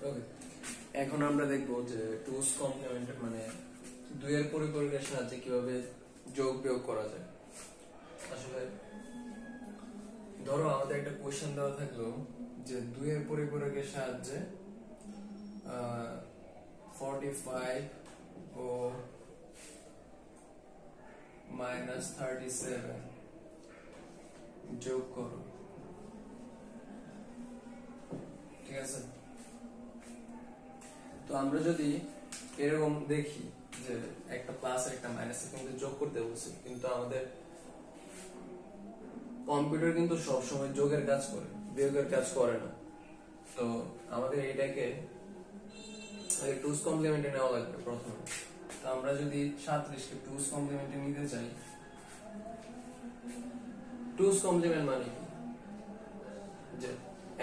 ওকে, এখন আমরা দেখবো যে 2's কমপ্লিমেন্টের মানে 2 এর পরিপূরকের সাহায্যে কিভাবে যোগ বিয়োগ করা যায়। আসলে ধরো আমাদের একটা কোশ্চেন দেওয়া থাকলো যে 2 এর পরিপূরকের সাহায্যে 45 ও -37 যোগ করো, ঠিক আছে? তো আমরা যদি এরকম দেখি যে একটা প্লাস একটা মাইনাস কিন্তু যোগ করতে বলছি, কিন্তু আমাদের কম্পিউটার কিন্তু সবসময় যোগের কাজ করে, বিয়োগের কাজ করে না। তো আমাদের এটাকে 2's কমপ্লিমেন্টে নেওয়া লাগবে প্রথমে। তো আমরা যদি 37 কে 2's কমপ্লিমেন্টে নিতে চাই, 2's কমপ্লিমেন্ট মানে কি, যে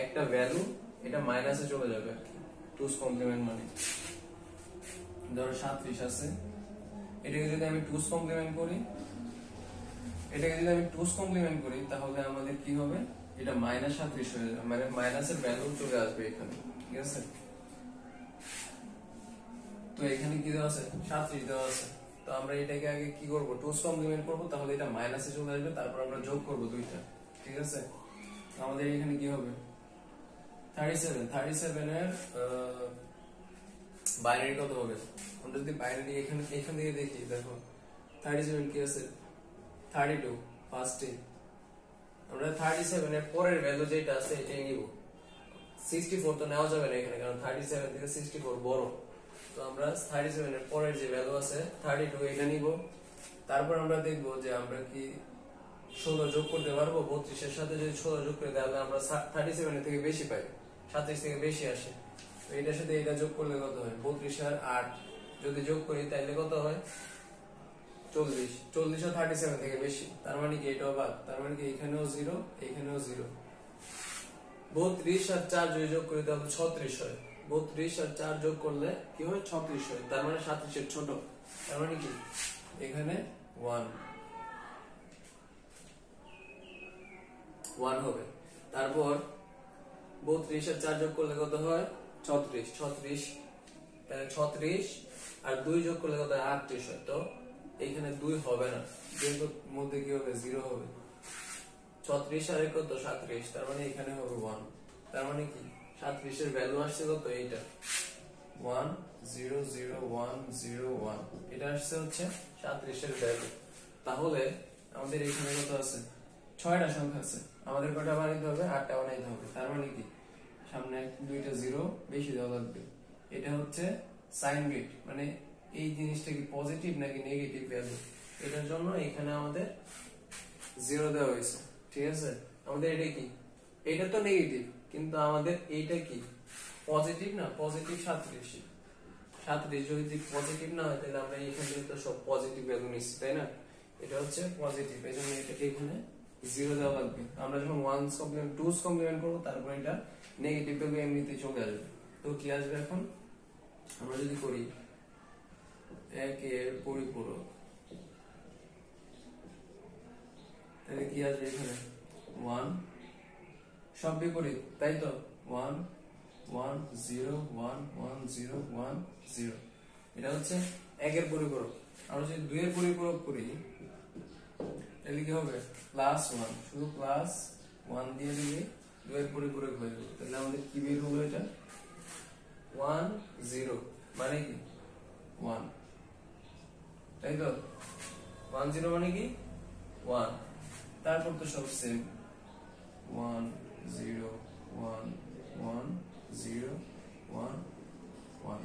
একটা ভ্যালু এটা মাইনাসে চলে যাবে আর কি। 2's কমপ্লিমেন্ট মানে ধরো 37 আছে, এটাকে যদি আমি 2's কমপ্লিমেন্ট করি, তাহলে আমাদের কি হবে, এটা -37 হয়ে যাবে, মানে মাইনাসের ভ্যালু চলে আসবে এখানে, ঠিক আছে? তো এখানে কি দেওয়া আছে, 37 দেওয়া আছে। তো আমরা এটাকে আগে কি করব, 2's কমপ্লিমেন্ট করব, তাহলে এটা মাইনাসে চলে আসবে, তারপর আমরা যোগ করব দুইটা, ঠিক আছে? আমাদের এখানে কি হবে, 37 এর বাইনারি কত হবে? আমরা যদি বাইনারি এখান থেকে দেখি, দেখো 37 কি আছে, 32 ফার্স্টে। আমরা 37 এর পরের ভ্যালু যেটা আছে এটাই নিব। 64 তো নেওয়া যাবে না এখানে, কারণ 37 থেকে 64 বড়। তো আমরা 37 এর পরের যে ভ্যালু আছে 32 এটা নিব। তারপর আমরা দেখব যে আমরা কি 16 যোগ করতে পারবো। 32 এর সাথে যদি 16 যোগ করি তাহলে আমরা 37 এর থেকে বেশি পাই, 37 থেকে বেশি আসে। তো এটার সাথে এটা যোগ করলে কত হয়, 32 আর 8 যদি যোগ করি তাহলে কত হয়, 40। 40 ও 37 থেকে বেশি, তার মানে কি এটাও বাদ, তার মানে কি এখানেও 0, এখানেও 0। 32 আর 4 যদি যোগ করি তাহলে 36 হয়। 32 আর 4 যোগ করলে কি হয়, 36 হয়। তার মানে 37 এর ছোট, তার মানে কি এখানে 1 হবে। তারপর 32 আর 4 যোগ করলে কত হয়, 36। তাহলে 36 আর 2 যোগ করলে কত হয়, 38 হয়। তো এখানে 2 হবে না, যেহেতু মধ্যে কি হবে, 0 হবে। 36 আর কত, 37, তার মানে এখানে হবে 1। তার মানে কি 37 এর ভ্যালু আসছে কত, এইটা 1 0 0 1 0 1, এটা আসছে হচ্ছে 37 এর ভ্যালু। তাহলে আমাদের এখানে কত আছে, 6টা সংখ্যা আছে, আমাদের কয়টা বানাইতে হবে, 8টা বানাইতে হবে। তার মানে কি সামনে 2টা 0 বেশি দেওয়া লাগবে। এটা হচ্ছে সাইন বিট, মানে এই জিনিসটা কি পজিটিভ নাকি নেগেটিভ ভ্যালু, এটার জন্য এখানে আমাদের 0 দেওয়া হয়েছে, ঠিক আছে? আমাদের এটা কি, এটা তো নেগেটিভ, কিন্তু আমাদের এইটা কি পজিটিভ না, পজিটিভ 37 যদি পজিটিভ না হয় তাহলে আমরা এখানে তো সব পজিটিভ ভ্যালু নিচ্ছি, তাই না? এটা হচ্ছে পজিটিভ, এই জন্য এটাকে এখানে 0 দেওয়া লাগবে। আমরা যখন 1's কমপ্লিমেন্ট 2's কমপ্লিমেন্ট করবো, তারপর এটা নেগেটিভ ভ্যালু এমনিতেই চলে আসবে। তো কি আসবে এখন, আমরা যদি করি 1 এর পরিপূরক, তাহলে কি আসবে এখানে 1, সব বিপরীত, তাই তো 1 1 0 1 1 0 1 0, এটা হচ্ছে 1 এর পরিপূরক। আমরা যদি 2 এর পরিপূরক করি তাহলে কি হবে, +1, শুধু +1 দিয়ে দিলে 2 এর পরিপূরক হয়ে যাবে। তাহলে আমাদের কি বের হলো, এটা 1 0, মানে কি 1, তাই তো 1 0 মানে কি 1। তারপর তো সব সেম, 1 0 1 1 0 1 1।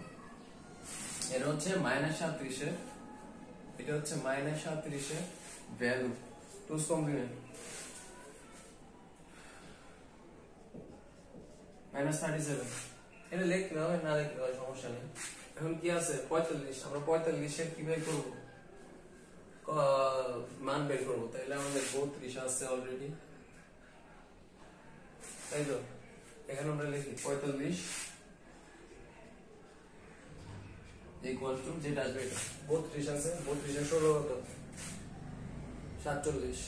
এটা হচ্ছে -37 এর, এটা হচ্ছে -37 এর ভ্যালু, 2's কমপ্লিমেন্ট। -37 এটা লিখতে হবে, না লিখতে হবে সমস্যা নেই। এখন কি আছে 45, আমরা 45 এর কিভাবে করব, মান বের করবো। তাহলে আমাদের 32 আছে অলরেডি, তাই তো? এখানে আমরা লিখি 45 ইকুয়াল টু যেটা আসবে, এটা 32 আছে, 32 এর 16 কত, 47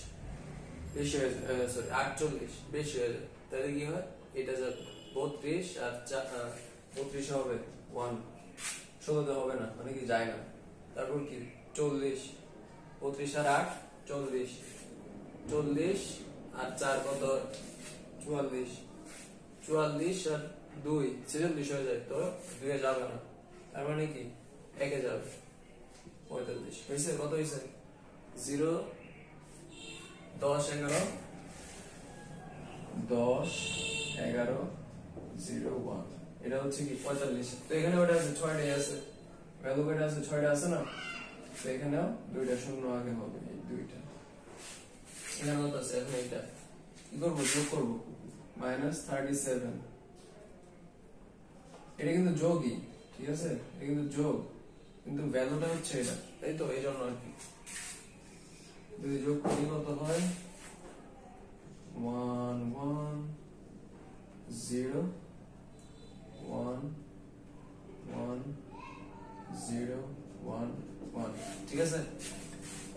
বেশি হয়ে যায়, সরি 48 বেশি হয়ে যায়। তাহলে কি হয়, এটা যাবে 32 আর 32 হবে 1, 16 হবে না, মানে কি যায় না। তারপর কি 40, 32 আর 8 40, 40 আর 4 কত 44, 44 আর 2 46 হয়ে যায়, তো 2 এ যাবে না, তার মানে কি 1 এ যাবে 45 হয়েছে। কত হয়েছে 0 10 11 10 11 0 1, এটা হচ্ছে কি 45। তো এখানে ওটা আছে 6টাই আছে, ভ্যালু কয়টা আছে 6টা আছে না, তো এখানেও দুইটা শূন্য আগে হবে, এই দুইটা এখানে কত আছে। এখন এটা কি করব, যোগ করব -37, এটা কিন্তু যোগই, ঠিক আছে, এটা কিন্তু যোগ, কিন্তু ভ্যালুটা হচ্ছে এটা, তাই তো, এই জন্য আর কি। যদি যোগ করি কত হয় 1 1 0 1 1 0 1 1, ঠিক আছে।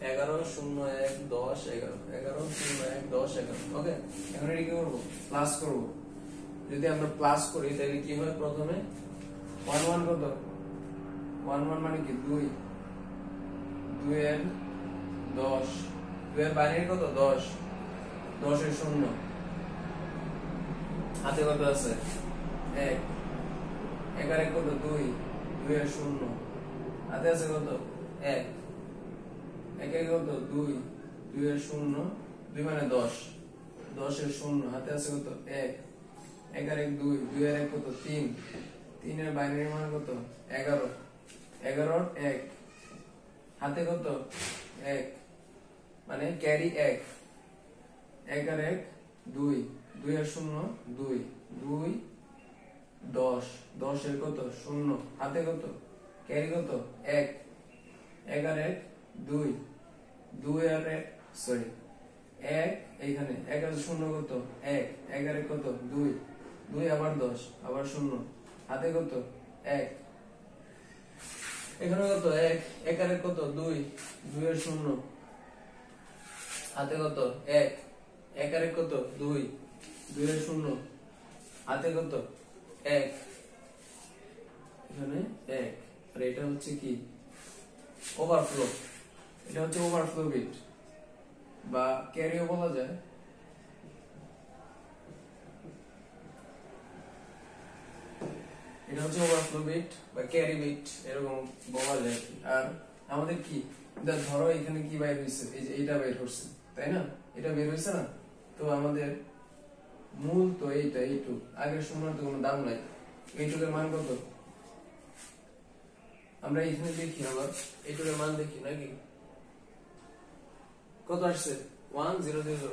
11 0 1 10 11 11 0 1 10 11, ওকে। এখন এটা কি করব, প্লাস করব। যদি আমরা প্লাস করি তাহলে কি হয়, প্রথমে 1 1 কত 1 1 মানে কি 2, 2 এর 10, 2 এর বাইরে কত 10, 10 এর 0, হাতে কত আছে 1, 1 আর 1 কত 2, 2 এর 0, হাতে আছে কত 1, 1 এর কত 2, 2 এর 0, 2 মানে 10, 10 এর 0, হাতে আছে কত 1, 1 আর 1 2, 2 আর 1 কত 3, 3 এর বাইনারি মান কত 11, 11 আর 1, হাতে কত 1, মানে ক্যারি 1, 1 আর 1 2, 2 আর 0 2, 2 10, 10 এর কত 0, হাতে কত ক্যারি কত 1, 1 আর 1 2, 2 আর 1 সরি 1, এইখানে 1 আর 0 কত 1, 1 আর 1 কত 2, 2 আবার 10 আবার 0, হাতে কত 1, এখানে কত 1, 1 আর 1 কত 2, 2 এর 0, হাতে কত 1, 1 আর 1 কত 2, 2 এর 0, হাতে কত 1, এখানে 1, আর এটা হচ্ছে কি ওভারফ্লো, এটা হচ্ছে ওভারফ্লো বিট বা ক্যারিও বলা যায়। এটা হচ্ছে ওভারফ্লো বিট বা ক্যারি বিট, এরকম বলা যায়। আর আমাদের কি ধরো এখানে কি বাইর হইছে, এই যে এটা বাইর হচ্ছে, তাই না, এটা বের হইছে না, তো আমাদের মূল তো এইটা, এইটুক, আগের সময় তো কোনো দাম নাই, এইটুকের মান কত, আমরা এখানে দেখি, আবার এইটুকের মান দেখি নাকি, কত আসছে 1 0 0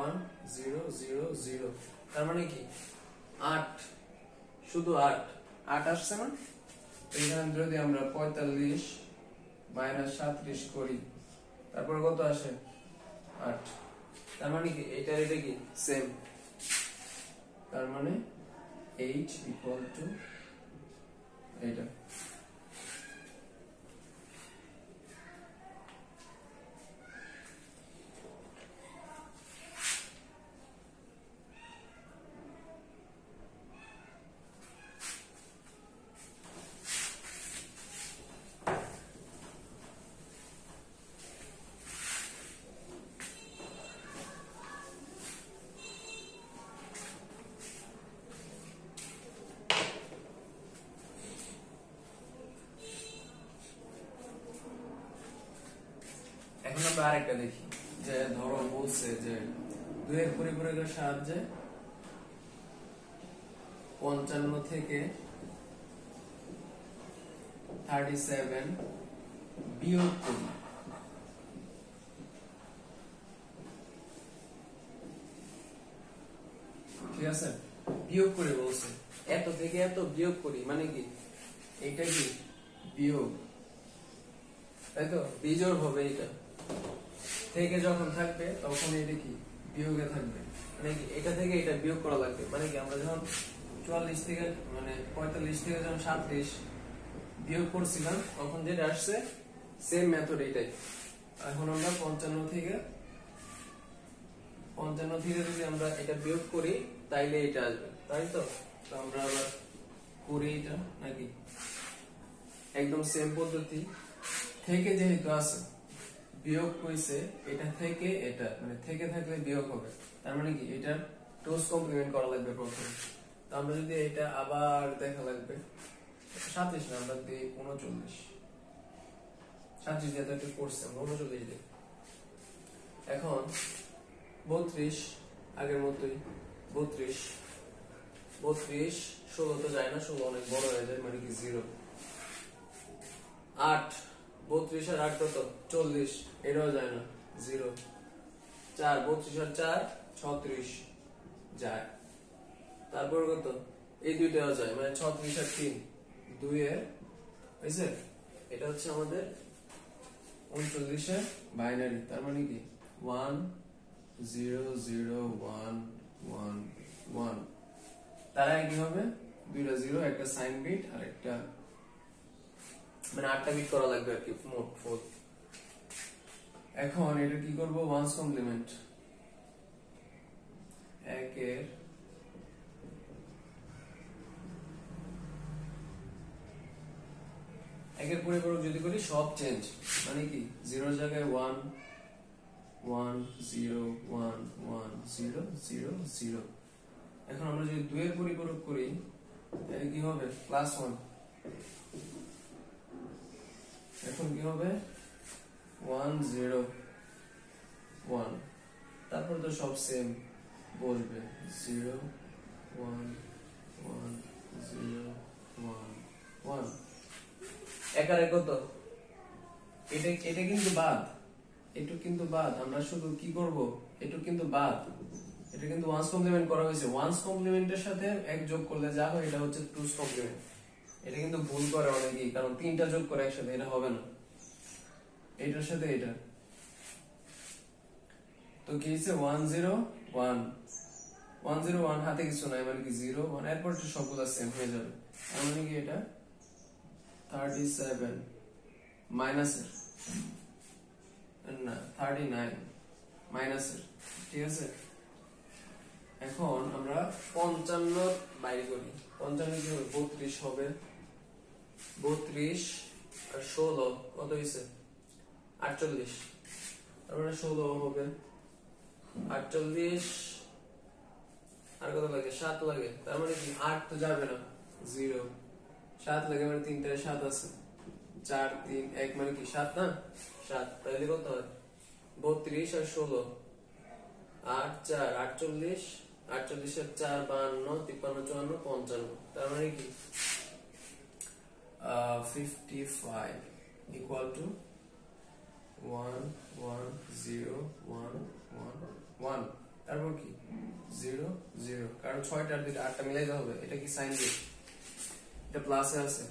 1 0 0 0, তার মানে কি 8, শুধু 8 8 আসছে না। এখানে যদি আমরা 45 37 করি, তারপর কত আসে 8, তার মানে কি এটা এটা কি সেম, তার মানে 8 ইকুয়াল টু এইটা। এখন আমরা আরেকটা দেখি, যে ধরো বলছে যে 2 এর পরিপূরকের সাহায্যে 55 থেকে 37 বিয়োগ করি। ঠিক আছে, বিয়োগ করে বলছে এত থেকে এত বিয়োগ করি, মানে কি এটা কি বিয়োগ, তাই তো, বিজোড় হবে, এটা থেকে যখন থাকবে তখন এটা কি বিয়োগে থাকবে, মানে কি এটা থেকে এটা বিয়োগ করা লাগবে, মানে কি আমরা যখন 44 থেকে মানে 45 থেকে যখন 37 বিয়োগ করছিলাম তখন যেটা আসছে সেম মেথড এটাই। এখন আমরা 55 থেকে যদি আমরা এটা বিয়োগ করি তাইলে এটা আসবে, তাই তো। আমরা আবার করি এটা নাকি একদম সেম পদ্ধতি থেকে যেহেতু আছে বিয়োগ কইছে এটা থেকে এটা মানে থেকে থাকলে বিয়োগ হবে তার মানে কি এটা 2's কমপ্লিমেন্ট করা লাগবে প্রথমে তো আমরা যদি এটা আবার দেখা লাগবে 37 না আমরা দিই 39 37 দিয়ে তো এটা করছে 39 দিয়ে এখন 32 আগের মতই 32 16 তো যায় না 16 অনেক বড় হয়ে যায় মানে কি 0 8 32 আর 8 কত 40 এটাও যায় না 0 4 32 আর 4 36 যায় তারপর কত এই দুইটাও যায় মানে 36 আর 3 2 এর হইছে এটা হচ্ছে আমাদের 39 এর বাইনারি তার মানে কি 1 0 0 1 1 1 তার আগে কি হবে দুইটা 0 একটা সাইন বিট আর একটা মানে 8টা বিট করা লাগবে আর কি মোট 4 এখন এটা কি করব 1's কমপ্লিমেন্ট 1 এর একের পরিপূরক যদি করি সব চেঞ্জ মানে কি 0 এর জায়গায় 1 1 0 1 1 0 0 0 এখন আমরা যদি 2 এর পরিপূরক করি তাহলে কি হবে +1 এখন কি হবে 1 0 1 তারপর তো সব সেম বসবে 0 1 1 0 1 1 একারে কত এটা এটা কিন্তু বাদ এটু কিন্তু বাদ আমরা শুধু কি করব এটু কিন্তু বাদ এটা কিন্তু 1's কমপ্লিমেন্ট করা হয়েছে 1's কমপ্লিমেন্টের সাথে এক যোগ করলে যা হয় এটা হচ্ছে 2's কমপ্লিমেন্ট এটা কিন্তু ভুল করে অনেকেই কারণ তিনটা যোগ করে একসাথে এটা হবে না এটার সাথে এটা তো কি হইছে 1 0 1 1 0 1 হাতে কিছু নাই মানে কি 0 1 এরপর তো সবগুলো সেম হয়ে যাবে তার মানে কি এটা 37 মাইনাস এর না 39 মাইনাস এর ঠিক আছে এখন আমরা 55 বাইরে করি 55 কি হবে 32 হবে 32 আর 16 কত হইছে 48 তারপরে 16 হবে 48 আর কত লাগে 7 লাগে তার মানে কি 8 তো যাবে না 0 7 লাগে মানে 3টায় 7 আছে 4 3 1 মানে কি 7 না 7 তাহলে কত হয় 32 আর 16 8 4 48 48 আর 4 52 53 54 55 তার মানে কি 55 equal to 1 1 0 1 1 1 তারপর কি 0 0 কারণ 6টা আর 2টা 8টা মিলাইতে হবে এটা কি সাইন বিট এটা প্লাসে আছে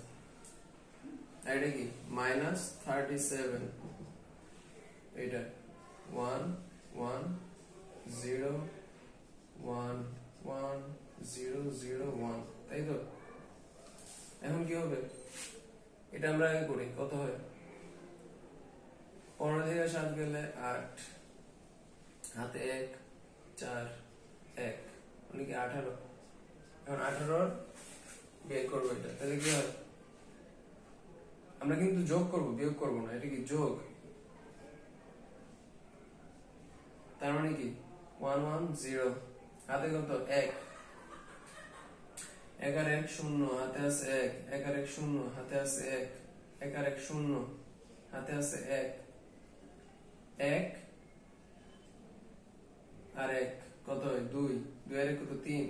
আর এটা কি -37 এটা 1 1 0 1 1 0 0 1 তাই তো এখন কি হবে এটা আমরা আগে করি কত হয় 15 থেকে 7 গেলে 8 হাতে 1 4 1 মানে কি 18 এখন 18 বের করব এটা তাহলে কি হয় আমরা কিন্তু যোগ করব বিয়োগ করব না এটা কি যোগ তার মানে কি 1 1 0 হাতে কত 1 1 আর 1 0 হাতে আছে 1 1 আর 1 0 হাতে আছে 1 1 আর 1 0 হাতে আছে 1 1 আর 1 কত হয় 2 2 আর 1 কত 3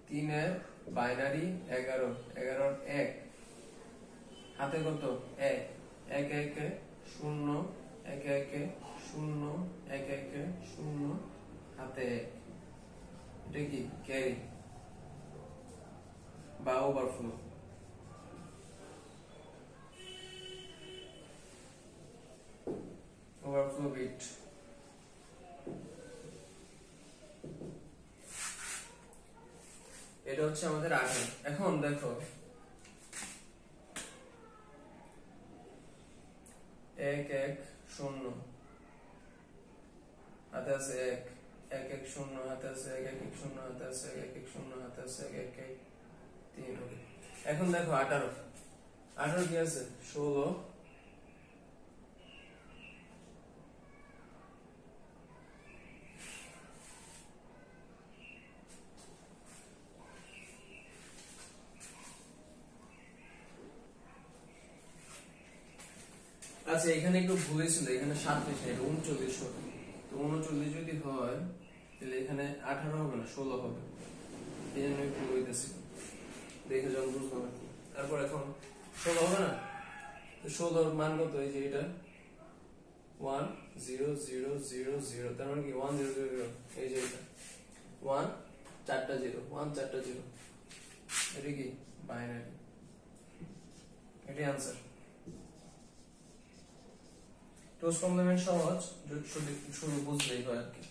3 এর বাইনারি 11 11 আর 1 হাতে কত 1 1 1 0 1 1 0 1 1 0 হাতে 1 এটা কি ক্যারি বা ওভারফ্লো ওভারফ্লো বিট এটা হচ্ছে আমাদের 18 এখন দেখো 1 1 0 হাতে আছে 1 1 1 0 হাতে আছে 1 1 1 0 হাতে আছে 1 1 0 হাতে আছে 1 1 3 ওকে এখন দেখো 18 18 কি আছে 16 আচ্ছা এখানে একটু ভুল ছিল এখানে 37 না এটা 39 হবে তো 39 যদি হয় তাহলে এখানে 18 হবে না 16 হবে এই জন্য ভুল হইতেছে দেখে যখন বুঝবো না তারপর এখন 16 হবে না তো 16 এর মান কত এই যে এটা 1 0 0 0 0 তার মানে কি 1 0 0 0 এই যে এটা 1 চারটা 0 1 চারটা 0 এটা কি বাইনারি এটাই आंसर টুজ কমপ্লিমেন্ট সহজ শুধু বুঝলেই হয় আর কি